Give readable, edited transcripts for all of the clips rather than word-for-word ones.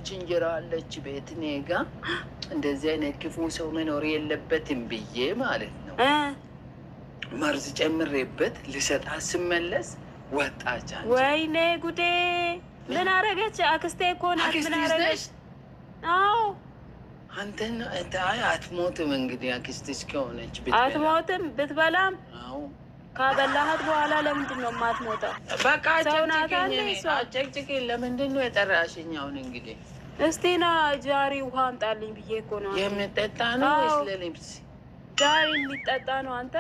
የሆነች እንጀራ አለች ቤት እኔ ጋ እንደዚህ አይነት ክፉ ሰው መኖር የለበትም ብዬ ማለት ነው። መርዝ ጨምሬበት ልሰጣት ስመለስ ወጣች። ወይኔ ጉዴ! ምን አረገች? አክስቴ እኮ ናት። ምን አረገች? አዎ አንተን አትሞትም እንግዲህ አክስትሽ ከሆነች አትሞትም። ብትበላም ካበላሃት በኋላ ለምንድን ነው የማትሞተው? በቃ አጨቅጭቅኝ። ለምንድን ነው የጠራሽኝ? አሁን እንግዲህ እስቲ ና ጃሪ ውሃ አምጣልኝ ብዬ እኮ ነው። የምጠጣ ነው ወይስ ለልብስ? ጃሪ የሚጠጣ ነው። አንተ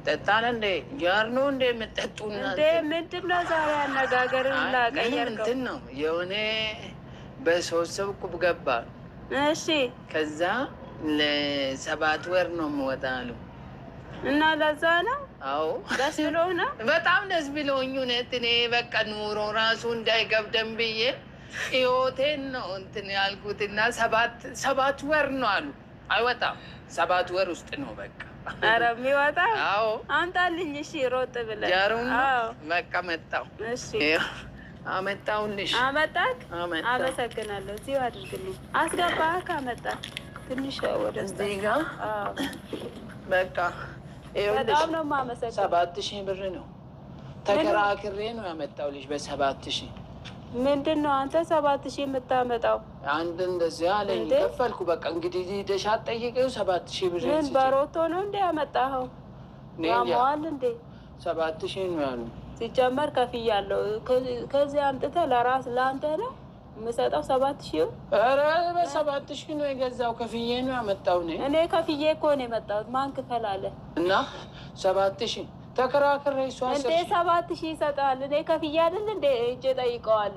ጠጣን እንዴ? ጃር ነው እንዴ የምጠጡና እንዴ? ምንድን ነው ዛሬ አነጋገርን ላቀየርከው? እንትን ነው የሆነ በሶስት ሰው ቁብ ገባ። እሺ ከዛ ለ7 ወር ነው የምወጣሉ እና ለዛ ነው። አዎ ደስ ብሎህ ነው? በጣም ደስ ብሎኝ እውነት። እኔ በቃ ኑሮ ራሱ እንዳይገብደን ብዬ ህይወቴን ነው እንትን ያልኩት እና 7 ወር ነው አሉ። አይወጣም 7 ወር ውስጥ ነው በቃ። ኧረ የሚወጣ? አዎ አምጣልኝ። እሺ ሮጥ ብለህ ጃሩን በቃ መጣሁ። እሺ አመጣሁልሽ። አመጣክ? አመሰግናለሁ። እዚሁ አድርግልኝ። አስገባህ? ካመጣህ ትንሽ ወደ እዚህ ጋር በቃ በጣም ነው የማመሰግነው። 7000 ብር ነው ተከራክሬ ነው ያመጣሁልሽ። በ7000 ምንድን ነው አንተ 7000 የምታመጣው? አንድ እንደዚህ አለኝ። ከፈልኩ በቃ እንግዲህ ሄደሽ አትጠይቂው። 7000 ብር ምን በሮቶ ነው እንደ ያመጣኸው? ያሟል እንዴ? 7000 ነው ያሉ። ሲጀመር ከፍያለሁ። ከዚህ አምጥተህ ለአንተ ነው የምሰጠው 7000። ኧረ በ7000 ነው የገዛው። ከፍዬ ነው ያመጣው። እኔ ከፍዬ እኮ ነው የመጣሁት። ማን ክፈል አለ? እና 7000 ተከራክሬ እሷ እንዴ 7000 ይሰጣል። እኔ ከፍዬ አይደል እንዴ እጄ ጠይቀዋል።